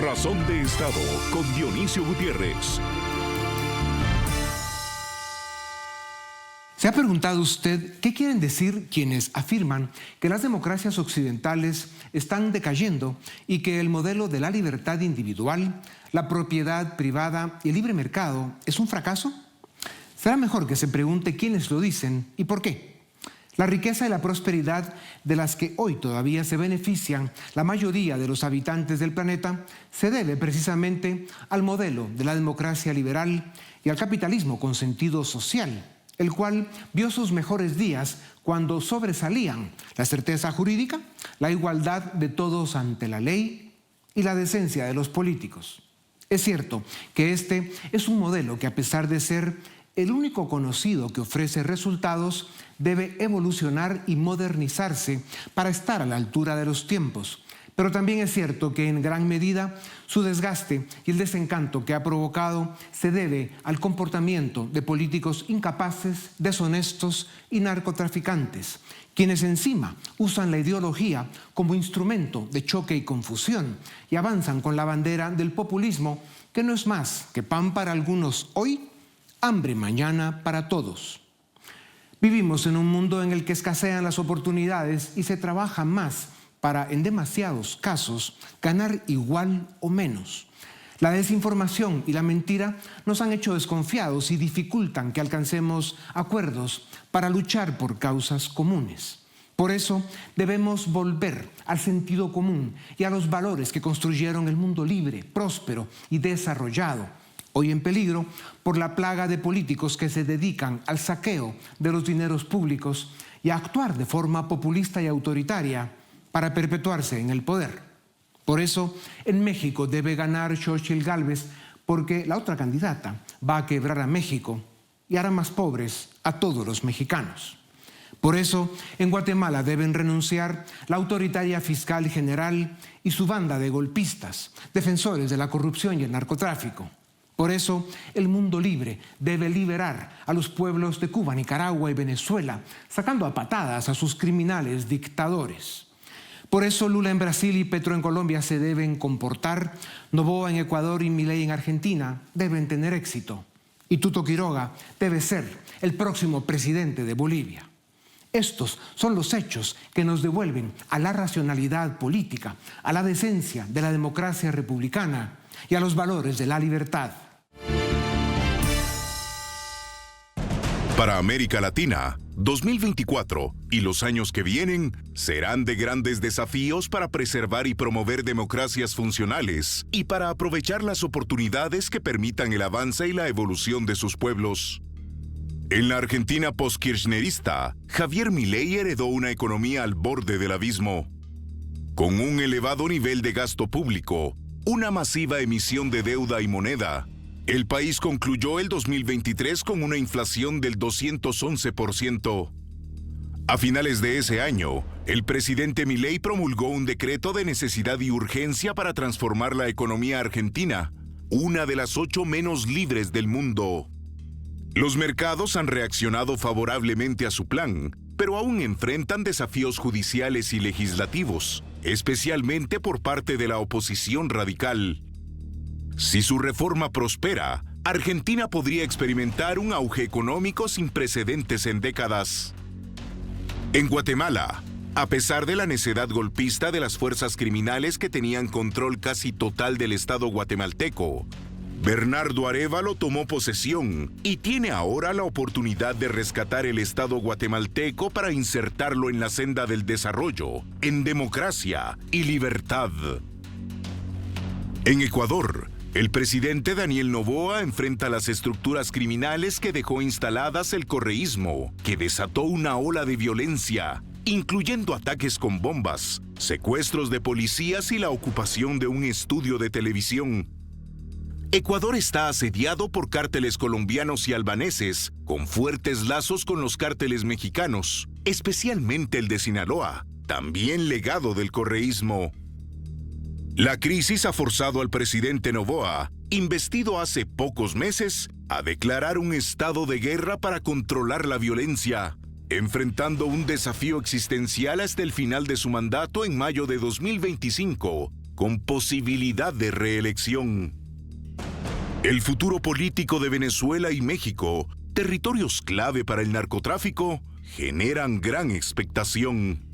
Razón de Estado con Dionisio Gutiérrez. ¿Se ha preguntado usted qué quieren decir quienes afirman que las democracias occidentales están decayendo y que el modelo de la libertad individual, la propiedad privada y el libre mercado es un fracaso? Será mejor que se pregunte quiénes lo dicen y por qué. La riqueza y la prosperidad de las que hoy todavía se benefician la mayoría de los habitantes del planeta se debe precisamente al modelo de la democracia liberal y al capitalismo con sentido social, el cual vio sus mejores días cuando sobresalían la certeza jurídica, la igualdad de todos ante la ley y la decencia de los políticos. Es cierto que este es un modelo que, a pesar de ser el único conocido que ofrece resultados, debe evolucionar y modernizarse para estar a la altura de los tiempos. Pero también es cierto que en gran medida su desgaste y el desencanto que ha provocado se debe al comportamiento de políticos incapaces, deshonestos y narcotraficantes, quienes encima usan la ideología como instrumento de choque y confusión y avanzan con la bandera del populismo, que no es más que pan para algunos hoy, hambre mañana para todos. Vivimos en un mundo en el que escasean las oportunidades y se trabaja más para, en demasiados casos, ganar igual o menos. La desinformación y la mentira nos han hecho desconfiados y dificultan que alcancemos acuerdos para luchar por causas comunes. Por eso debemos volver al sentido común y a los valores que construyeron el mundo libre, próspero y desarrollado, hoy en peligro por la plaga de políticos que se dedican al saqueo de los dineros públicos y a actuar de forma populista y autoritaria para perpetuarse en el poder. Por eso, en México debe ganar Xochitl Gálvez, porque la otra candidata va a quebrar a México y hará más pobres a todos los mexicanos. Por eso, en Guatemala deben renunciar la autoritaria fiscal general y su banda de golpistas, defensores de la corrupción y el narcotráfico. Por eso, el mundo libre debe liberar a los pueblos de Cuba, Nicaragua y Venezuela, sacando a patadas a sus criminales dictadores. Por eso Lula en Brasil y Petro en Colombia se deben comportar, Noboa en Ecuador y Milei en Argentina deben tener éxito, y Tuto Quiroga debe ser el próximo presidente de Bolivia. Estos son los hechos que nos devuelven a la racionalidad política, a la decencia de la democracia republicana y a los valores de la libertad. Para América Latina, 2024 y los años que vienen serán de grandes desafíos para preservar y promover democracias funcionales y para aprovechar las oportunidades que permitan el avance y la evolución de sus pueblos. En la Argentina postkirchnerista, Javier Milei heredó una economía al borde del abismo. Con un elevado nivel de gasto público, una masiva emisión de deuda y moneda, el país concluyó el 2023 con una inflación del 211%. A finales de ese año, el presidente Milei promulgó un decreto de necesidad y urgencia para transformar la economía argentina, una de las 8 menos libres del mundo. Los mercados han reaccionado favorablemente a su plan, pero aún enfrentan desafíos judiciales y legislativos, especialmente por parte de la oposición radical. Si su reforma prospera, Argentina podría experimentar un auge económico sin precedentes en décadas. En Guatemala, a pesar de la necedad golpista de las fuerzas criminales que tenían control casi total del Estado guatemalteco, Bernardo Arévalo tomó posesión y tiene ahora la oportunidad de rescatar el Estado guatemalteco para insertarlo en la senda del desarrollo, en democracia y libertad. En Ecuador, el presidente Daniel Noboa enfrenta las estructuras criminales que dejó instaladas el correísmo, que desató una ola de violencia, incluyendo ataques con bombas, secuestros de policías y la ocupación de un estudio de televisión. Ecuador está asediado por cárteles colombianos y albaneses, con fuertes lazos con los cárteles mexicanos, especialmente el de Sinaloa, también legado del correísmo. La crisis ha forzado al presidente Noboa, investido hace pocos meses, a declarar un estado de guerra para controlar la violencia, enfrentando un desafío existencial hasta el final de su mandato en mayo de 2025, con posibilidad de reelección. El futuro político de Venezuela y México, territorios clave para el narcotráfico, generan gran expectación.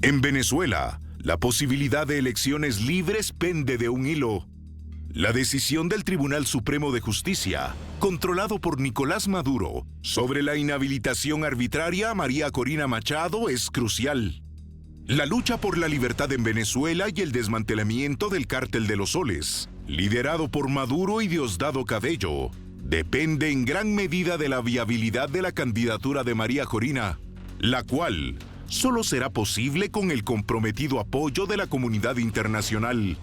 En Venezuela, la posibilidad de elecciones libres pende de un hilo. La decisión del Tribunal Supremo de Justicia, controlado por Nicolás Maduro, sobre la inhabilitación arbitraria a María Corina Machado es crucial. La lucha por la libertad en Venezuela y el desmantelamiento del Cártel de los Soles, liderado por Maduro y Diosdado Cabello, depende en gran medida de la viabilidad de la candidatura de María Corina, la cual solo será posible con el comprometido apoyo de la comunidad internacional.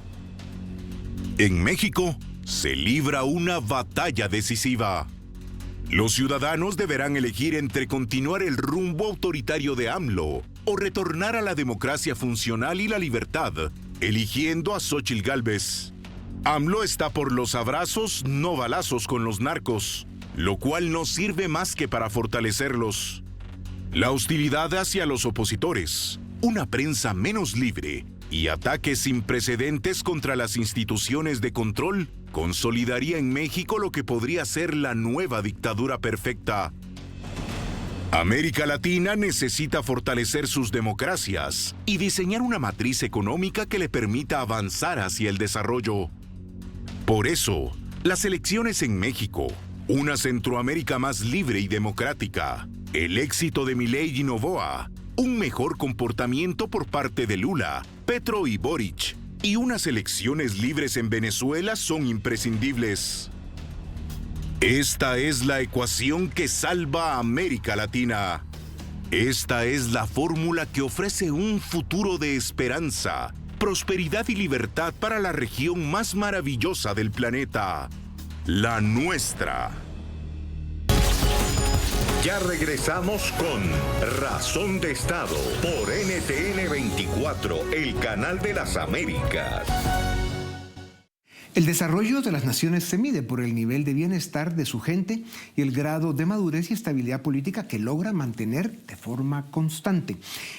En México, se libra una batalla decisiva. Los ciudadanos deberán elegir entre continuar el rumbo autoritario de AMLO o retornar a la democracia funcional y la libertad, eligiendo a Xóchitl Gálvez. AMLO está por los abrazos, no balazos con los narcos, lo cual no sirve más que para fortalecerlos. La hostilidad hacia los opositores, una prensa menos libre y ataques sin precedentes contra las instituciones de control consolidaría en México lo que podría ser la nueva dictadura perfecta. América Latina necesita fortalecer sus democracias y diseñar una matriz económica que le permita avanzar hacia el desarrollo. Por eso, las elecciones en México, una Centroamérica más libre y democrática, el éxito de Milei y Noboa, un mejor comportamiento por parte de Lula, Petro y Boric, y unas elecciones libres en Venezuela son imprescindibles. Esta es la ecuación que salva a América Latina. Esta es la fórmula que ofrece un futuro de esperanza, prosperidad y libertad para la región más maravillosa del planeta, la nuestra. Ya regresamos con Razón de Estado por NTN 24, el canal de las Américas. El desarrollo de las naciones se mide por el nivel de bienestar de su gente y el grado de madurez y estabilidad política que logra mantener de forma constante.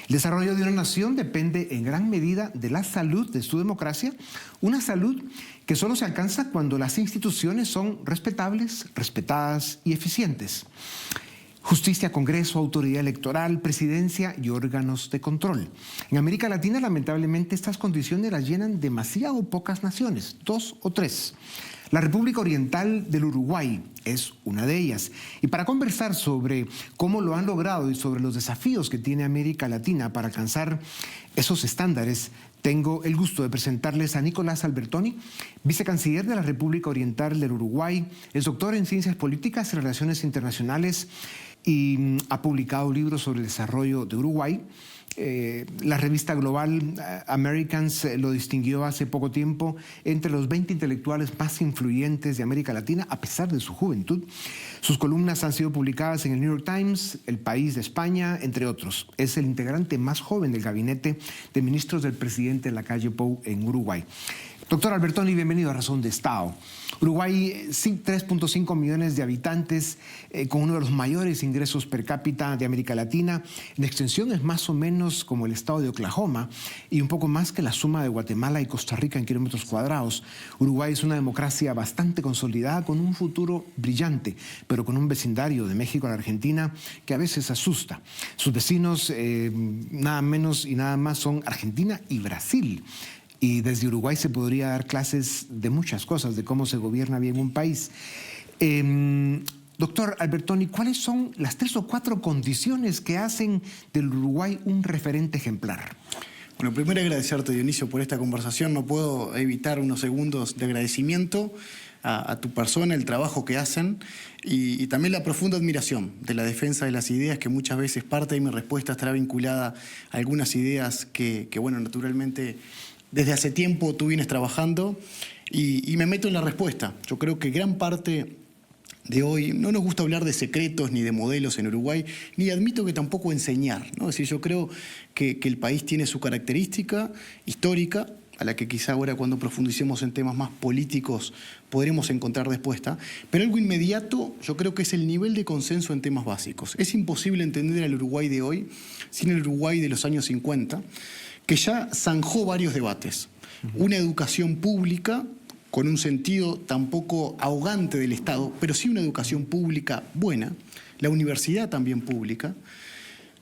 El desarrollo de una nación depende en gran medida de la salud de su democracia, una salud que solo se alcanza cuando las instituciones son respetables, respetadas y eficientes. Justicia, Congreso, autoridad electoral, presidencia y órganos de control. En América Latina, lamentablemente, estas condiciones las llenan demasiado pocas naciones, 2 o 3. La República Oriental del Uruguay es una de ellas. Y para conversar sobre cómo lo han logrado y sobre los desafíos que tiene América Latina para alcanzar esos estándares, tengo el gusto de presentarles a Nicolás Albertoni, vicecanciller de la República Oriental del Uruguay, es doctor en Ciencias Políticas y Relaciones Internacionales y ha publicado libros sobre el desarrollo de Uruguay. La revista global Americans lo distinguió hace poco tiempo entre los 20 intelectuales más influyentes de América Latina, a pesar de su juventud. Sus columnas han sido publicadas en el New York Times, El País de España, entre otros. Es el integrante más joven del gabinete de ministros del presidente Lacalle Pou en Uruguay. Doctor Albertoni, bienvenido a Razón de Estado. Uruguay, 3.5 millones de habitantes, con uno de los mayores ingresos per cápita de América Latina. En extensión es más o menos como el estado de Oklahoma y un poco más que la suma de Guatemala y Costa Rica en kilómetros cuadrados. Uruguay es una democracia bastante consolidada, con un futuro brillante, pero con un vecindario de México a la Argentina que a veces asusta. Sus vecinos, nada menos y nada más, son Argentina y Brasil. Y desde Uruguay se podría dar clases de muchas cosas, de cómo se gobierna bien un país. Doctor Albertoni, ¿cuáles son las 3 o 4 condiciones que hacen del Uruguay un referente ejemplar? Bueno, primero agradecerte, Dionisio, por esta conversación. No puedo evitar unos segundos de agradecimiento a tu persona, el trabajo que hacen y también la profunda admiración de la defensa de las ideas, que muchas veces parte de mi respuesta estará vinculada a algunas ideas que bueno, naturalmente desde hace tiempo tú vienes trabajando y me meto en la respuesta. Yo creo que gran parte de hoy, no nos gusta hablar de secretos ni de modelos en Uruguay, ni admito que tampoco enseñar, ¿no? Es decir, yo creo que el país tiene su característica histórica, a la que quizá ahora cuando profundicemos en temas más políticos podremos encontrar respuesta, pero algo inmediato yo creo que es el nivel de consenso en temas básicos. Es imposible entender al Uruguay de hoy sin el Uruguay de los años 50, que ya zanjó varios debates. Una educación pública con un sentido tampoco ahogante del Estado, pero sí una educación pública buena, la universidad también pública,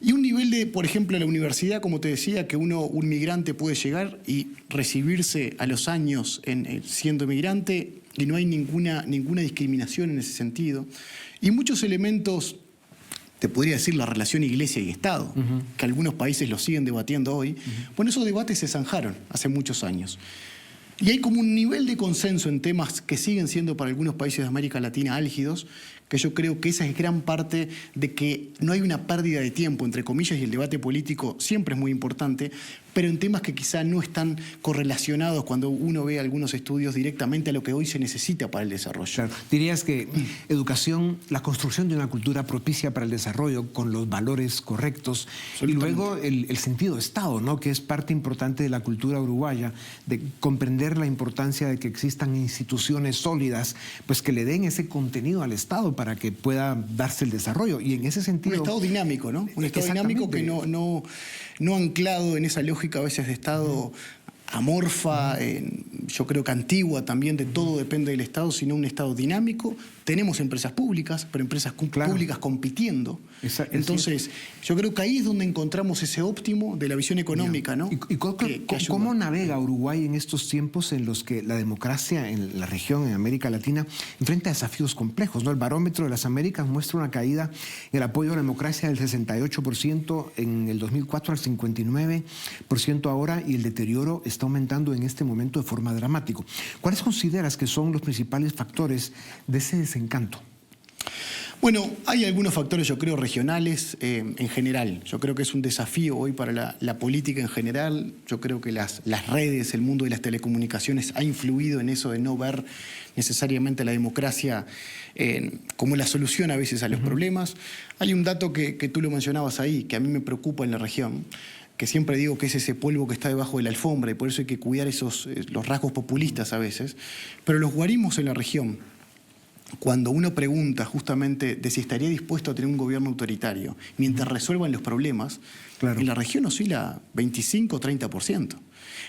y un nivel de, por ejemplo, la universidad, como te decía, que un migrante puede llegar y recibirse a los años siendo migrante y no hay ninguna discriminación en ese sentido. Y muchos elementos, te podría decir la relación iglesia y Estado, que algunos países lo siguen debatiendo hoy. Bueno, esos debates se zanjaron hace muchos años. Y hay como un nivel de consenso en temas que siguen siendo para algunos países de América Latina álgidos, que yo creo que esa es gran parte de que no hay una pérdida de tiempo, entre comillas, y el debate político siempre es muy importante, pero en temas que quizá no están correlacionados cuando uno ve algunos estudios directamente a lo que hoy se necesita para el desarrollo. Claro. Dirías que educación, la construcción de una cultura propicia para el desarrollo con los valores correctos y luego el sentido de Estado, ¿no? Que es parte importante de la cultura uruguaya, de comprender la importancia de que existan instituciones sólidas, pues que le den ese contenido al Estado para que pueda darse el desarrollo. Y en ese sentido... Un Estado dinámico, ¿no? Un Estado dinámico que no anclado en esa lógica a veces de Estado amorfa, yo creo que antigua también, de todo depende del Estado, sino un Estado dinámico. Tenemos empresas públicas, pero empresas públicas compitiendo. Entonces, yo creo que ahí es donde encontramos ese óptimo de la visión económica, ¿no? ¿Y cómo navega Uruguay en estos tiempos en los que la democracia en la región, en América Latina, enfrenta desafíos complejos, ¿no? El barómetro de las Américas muestra una caída en el apoyo a la democracia del 68% en el 2004 al 59% ahora, y el deterioro está aumentando en este momento de forma dramática. ¿Cuáles consideras que son los principales factores de ese desencanto? Bueno, hay algunos factores, yo creo, regionales en general. Yo creo que es un desafío hoy para la política en general. Yo creo que las redes, el mundo de las telecomunicaciones ha influido en eso de no ver necesariamente la democracia como la solución a veces a los problemas. Hay un dato que tú lo mencionabas ahí, que a mí me preocupa en la región, que siempre digo que es ese polvo que está debajo de la alfombra y por eso hay que cuidar los rasgos populistas a veces. Pero los guarismos en la región, cuando uno pregunta justamente de si estaría dispuesto a tener un gobierno autoritario mientras resuelvan los problemas, en la región oscila 25 o 30%.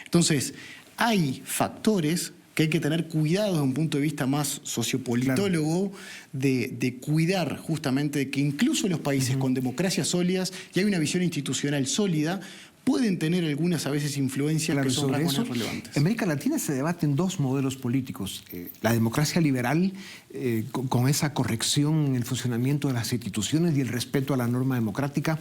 Entonces, hay factores que hay que tener cuidado desde un punto de vista más sociopolitólogo, de cuidar justamente de que incluso los países con democracias sólidas y hay una visión institucional sólida, pueden tener algunas a veces influencias que son rasgos relevantes. En América Latina se debaten dos modelos políticos. La democracia liberal, con esa corrección en el funcionamiento de las instituciones y el respeto a la norma democrática,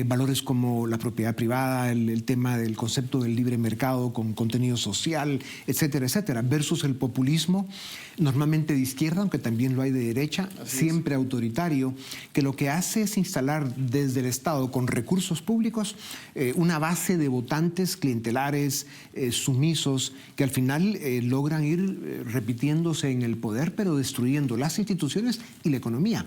valores como la propiedad privada, el tema del concepto del libre mercado con contenido social, etcétera, etcétera, versus el populismo, normalmente de izquierda, aunque también lo hay de derecha, siempre autoritario, que lo que hace es instalar desde el Estado con recursos públicos una base de votantes clientelares, sumisos, que al final logran ir repitiéndose en el poder, pero destruyendo las instituciones y la economía.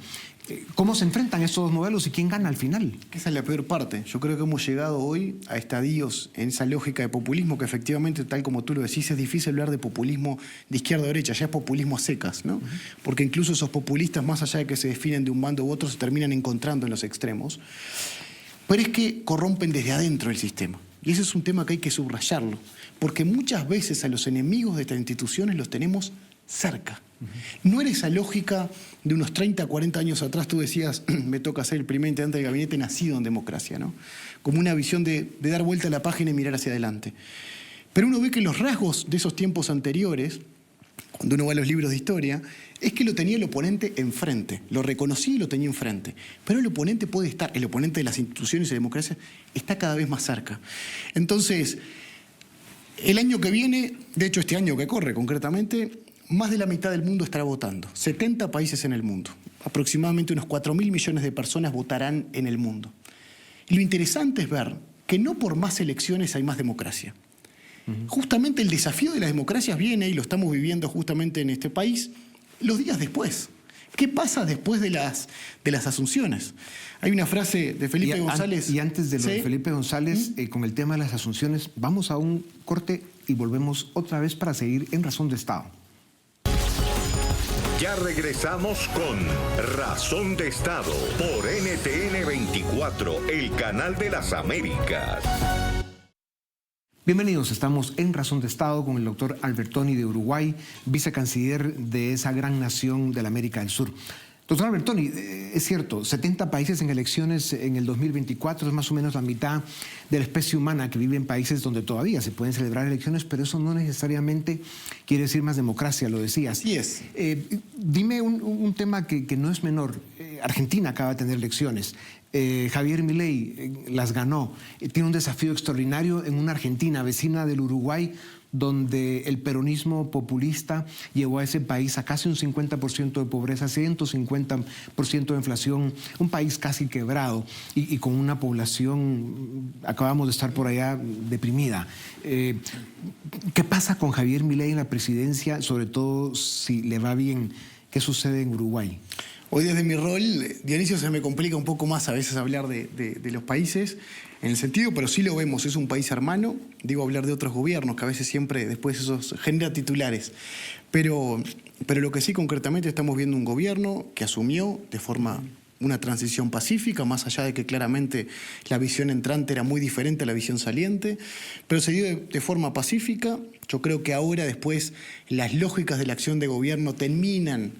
¿Cómo se enfrentan estos dos modelos y quién gana al final? Esa es la peor parte. Yo creo que hemos llegado hoy a estadios en esa lógica de populismo que efectivamente, tal como tú lo decís, es difícil hablar de populismo de izquierda a derecha, ya es populismo a secas, ¿no? Porque incluso esos populistas, más allá de que se definen de un bando u otro, se terminan encontrando en los extremos. Pero es que corrompen desde adentro el sistema. Y ese es un tema que hay que subrayarlo, porque muchas veces a los enemigos de estas instituciones los tenemos cerca. No era esa lógica de unos 30, 40 años atrás, tú decías, me toca ser el primer integrante del gabinete nacido en democracia, ¿no? Como una visión de dar vuelta a la página y mirar hacia adelante. Pero uno ve que los rasgos de esos tiempos anteriores, cuando uno va a los libros de historia, es que lo tenía el oponente enfrente, lo reconocía y lo tenía enfrente. Pero el oponente puede estar, el oponente de las instituciones y de democracia, está cada vez más cerca. Entonces, el año que viene, de hecho este año que corre concretamente, más de la mitad del mundo estará votando. 70 países en el mundo. Aproximadamente unos 4.000 millones de personas votarán en el mundo. Y lo interesante es ver que no por más elecciones hay más democracia. Justamente el desafío de las democracias viene, y lo estamos viviendo justamente en este país, los días después. ¿Qué pasa después de las asunciones? Hay una frase de Felipe González. Y antes de lo de Felipe González, con el tema de las asunciones, vamos a un corte y volvemos otra vez para seguir en Razón de Estado. Ya regresamos con Razón de Estado por NTN 24, el canal de las Américas. Bienvenidos, estamos en Razón de Estado con el doctor Albertoni de Uruguay, vicecanciller de esa gran nación de la América del Sur. Doctor Albertoni, es cierto, 70 países en elecciones en el 2024 es más o menos la mitad de la especie humana que vive en países donde todavía se pueden celebrar elecciones, pero eso no necesariamente quiere decir más democracia, lo decías. Así es. Dime un tema que no es menor. Argentina acaba de tener elecciones. Javier Milei las ganó. Tiene un desafío extraordinario en una Argentina vecina del Uruguay, donde el peronismo populista llevó a ese país a casi un 50% de pobreza, 150% de inflación, un país casi quebrado y con una población, acabamos de estar por allá, deprimida. ¿Qué pasa con Javier Milei en la presidencia, sobre todo si le va bien? ¿Qué sucede en Uruguay? Hoy desde mi rol, Dionisio, se me complica un poco más a veces hablar de los países, en el sentido, pero sí lo vemos, es un país hermano, digo hablar de otros gobiernos, que a veces siempre después esos genera titulares, pero lo que sí concretamente estamos viendo un gobierno que asumió de forma una transición pacífica, más allá de que claramente la visión entrante era muy diferente a la visión saliente, pero se dio de forma pacífica. Yo creo que ahora después las lógicas de la acción de gobierno terminan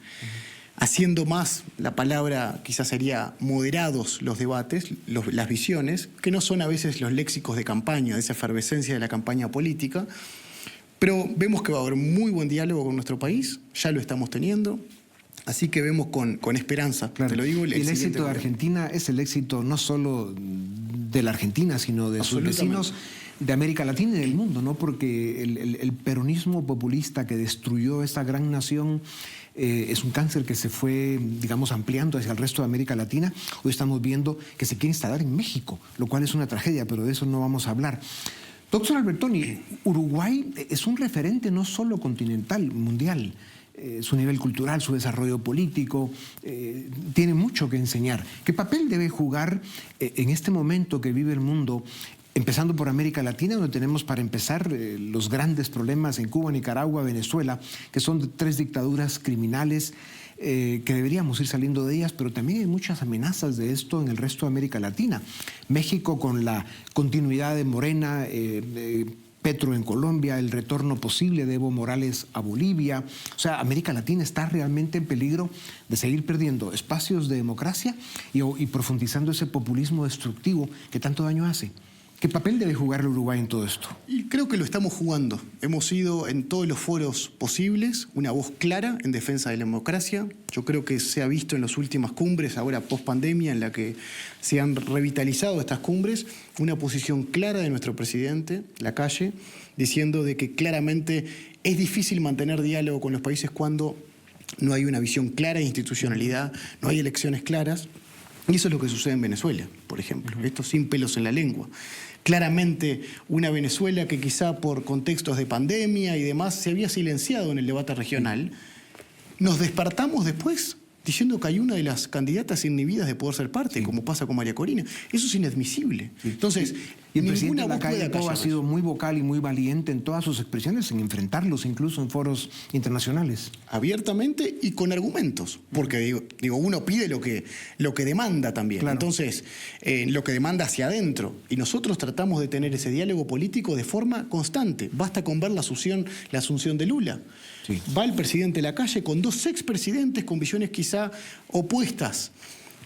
haciendo más, la palabra quizás sería moderados los debates, las visiones, que no son a veces los léxicos de campaña, de esa efervescencia de la campaña política, pero vemos que va a haber muy buen diálogo con nuestro país, ya lo estamos teniendo, así que vemos con esperanza, claro. Te lo digo. El éxito de Argentina es el éxito no solo de la Argentina, sino de sus vecinos de América Latina y del mundo, ¿no? Porque el peronismo populista que destruyó esta gran nación es un cáncer que se fue, digamos, ampliando hacia el resto de América Latina. Hoy estamos viendo que se quiere instalar en México, lo cual es una tragedia, pero de eso no vamos a hablar. Doctor Albertoni, Uruguay es un referente no solo continental, mundial. Su nivel cultural, su desarrollo político, tiene mucho que enseñar. ¿Qué papel debe jugar en este momento que vive el mundo, empezando por América Latina, donde tenemos para empezar los grandes problemas en Cuba, Nicaragua, Venezuela, que son 3 dictaduras criminales que deberíamos ir saliendo de ellas, pero también hay muchas amenazas de esto en el resto de América Latina? México con la continuidad de Morena, Petro en Colombia, el retorno posible de Evo Morales a Bolivia. O sea, América Latina está realmente en peligro de seguir perdiendo espacios de democracia y profundizando ese populismo destructivo que tanto daño hace. ¿Qué papel debe jugar el Uruguay en todo esto? Y creo que lo estamos jugando. Hemos sido en todos los foros posibles una voz clara en defensa de la democracia. Yo creo que se ha visto en las últimas cumbres, ahora post pandemia, en la que se han revitalizado estas cumbres, una posición clara de nuestro presidente, Lacalle, diciendo de que claramente es difícil mantener diálogo con los países cuando no hay una visión clara de institucionalidad, no hay elecciones claras. Y eso es lo que sucede en Venezuela, por ejemplo. Esto sin pelos en la lengua. Claramente una Venezuela que quizá por contextos de pandemia y demás se había silenciado en el debate regional. Nos despertamos después diciendo que hay una de las candidatas inhibidas de poder ser parte, como pasa con María Corina. Eso es inadmisible. Entonces, y el presidente ninguna voz puede Lacalle ha sido muy vocal y muy valiente en todas sus expresiones, en enfrentarlos incluso en foros internacionales. Abiertamente y con argumentos, porque digo uno pide lo que demanda también. Claro. Entonces, lo que demanda hacia adentro. Y nosotros tratamos de tener ese diálogo político de forma constante. Basta con ver la asunción de Lula. Sí. Va el presidente Lacalle con 2 expresidentes con visiones quizá opuestas.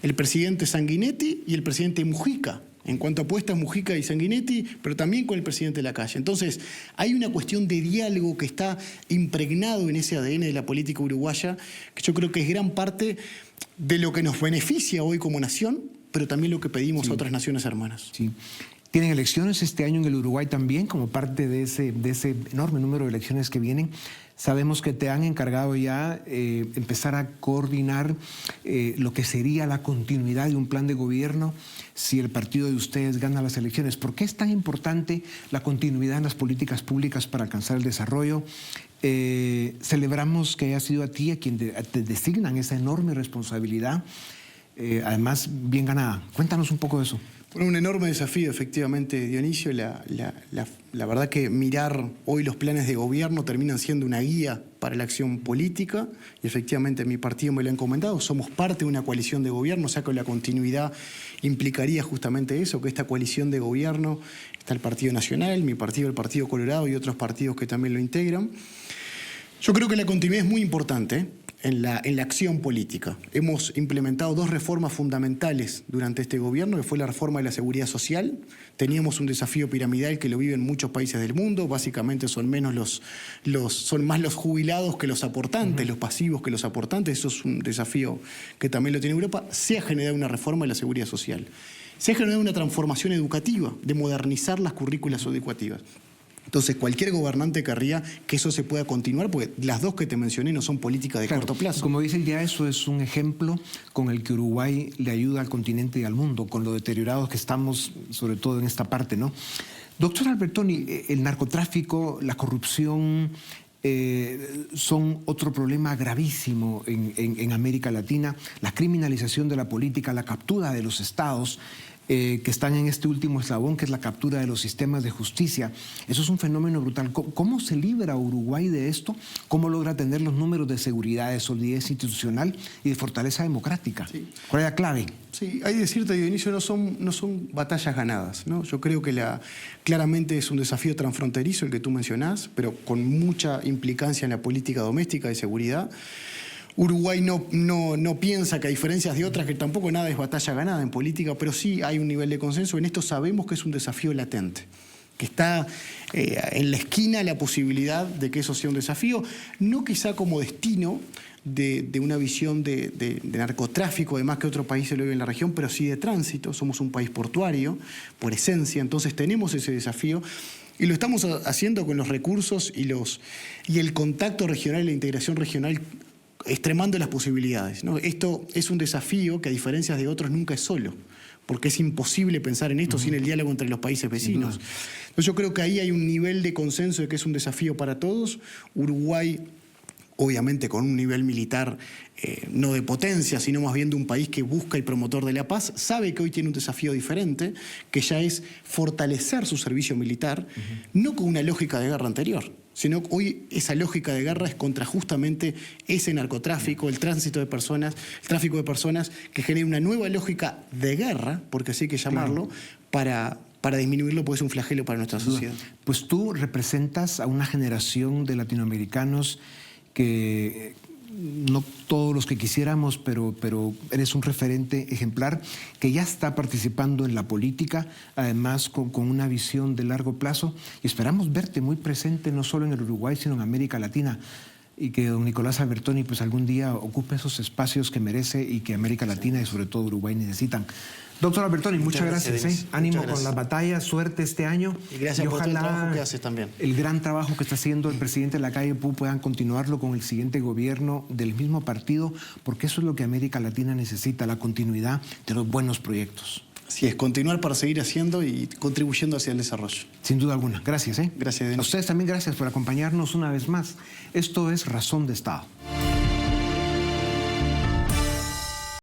El presidente Sanguinetti y el presidente Mujica. En cuanto a apuestas, Mujica y Sanguinetti, pero también con el presidente Lacalle. Entonces, hay una cuestión de diálogo que está impregnado en ese ADN de la política uruguaya, que yo creo que es gran parte de lo que nos beneficia hoy como nación, pero también lo que pedimos a otras naciones hermanas. Sí. Tienen elecciones este año en el Uruguay también, como parte de ese enorme número de elecciones que vienen. Sabemos que te han encargado ya empezar a coordinar lo que sería la continuidad de un plan de gobierno si el partido de ustedes gana las elecciones. ¿Por qué es tan importante la continuidad en las políticas públicas para alcanzar el desarrollo? Celebramos que haya sido a ti a quien te designan esa enorme responsabilidad, además bien ganada. Cuéntanos un poco de eso. Bueno, un enorme desafío, efectivamente, Dionisio. La verdad que mirar hoy los planes de gobierno terminan siendo una guía para la acción política, y efectivamente mi partido me lo ha encomendado. Somos parte de una coalición de gobierno, o sea que la continuidad implicaría justamente eso, que esta coalición de gobierno, está el Partido Nacional, mi partido, el Partido Colorado y otros partidos que también lo integran. Yo creo que la continuidad es muy importante en la acción política. Hemos implementado 2 reformas fundamentales durante este gobierno, que fue la reforma de la seguridad social. Teníamos un desafío piramidal que lo viven muchos países del mundo. Básicamente son más los jubilados que los aportantes, los pasivos que los aportantes. Eso es un desafío que también lo tiene Europa. Se ha generado una reforma de la seguridad social. Se ha generado una transformación educativa, de modernizar las currículas educativas. Entonces, cualquier gobernante querría que eso se pueda continuar, porque las 2 que te mencioné no son políticas de corto plazo. Como dice el día, eso es un ejemplo con el que Uruguay le ayuda al continente y al mundo, con lo deteriorados que estamos, sobre todo en esta parte, ¿no? Doctor Albertoni, el narcotráfico, la corrupción son otro problema gravísimo en América Latina. La criminalización de la política, la captura de los estados, que están en este último eslabón, que es la captura de los sistemas de justicia. Eso es un fenómeno brutal. ¿Cómo se libra Uruguay de esto? ¿Cómo logra tener los números de seguridad, de solidez institucional y de fortaleza democrática? Sí. ¿Cuál es la clave? Sí, hay que decirte, Dionisio, no son batallas ganadas, ¿no? Yo creo que claramente es un desafío transfronterizo el que tú mencionás, pero con mucha implicancia en la política doméstica de seguridad. Uruguay no piensa que, a diferencias de otras, que tampoco nada es batalla ganada en política, pero sí hay un nivel de consenso. En esto sabemos que es un desafío latente, que está en la esquina la posibilidad de que eso sea un desafío, no quizá como destino de una visión de narcotráfico, además que otros países lo viven en la región, pero sí de tránsito. Somos un país portuario, por esencia, entonces tenemos ese desafío. Y lo estamos haciendo con los recursos y el contacto regional y la integración regional, extremando las posibilidades, ¿no? Esto es un desafío que, a diferencia de otros, nunca es solo, porque es imposible pensar en esto sin el diálogo entre los países vecinos. Entonces yo creo que ahí hay un nivel de consenso de que es un desafío para todos. Uruguay, obviamente con un nivel militar no de potencia, sino más bien de un país que busca y promotor de la paz, sabe que hoy tiene un desafío diferente, que ya es fortalecer su servicio militar, no con una lógica de guerra anterior, sino que hoy esa lógica de guerra es contra justamente ese narcotráfico, el tránsito de personas, el tráfico de personas, que genera una nueva lógica de guerra, porque así hay que llamarlo, para disminuirlo, porque es un flagelo para nuestra sociedad. Pues tú representas a una generación de latinoamericanos que no todos los que quisiéramos, pero eres un referente ejemplar que ya está participando en la política, además con una visión de largo plazo, y esperamos verte muy presente no solo en el Uruguay, sino en América Latina, y que don Nicolás Albertoni pues algún día ocupe esos espacios que merece y que América Latina y sobre todo Uruguay necesitan. Doctor Albertoni, muchas gracias. Ánimo con las batallas, suerte este año. Y gracias por todo el trabajo que haces también. El gran trabajo que está haciendo el presidente Lacalle Pou puedan continuarlo con el siguiente gobierno del mismo partido, porque eso es lo que América Latina necesita, la continuidad de los buenos proyectos. Así es, continuar para seguir haciendo y contribuyendo hacia el desarrollo. Sin duda alguna. Gracias. Gracias, Denis. A ustedes también gracias por acompañarnos una vez más. Esto es Razón de Estado.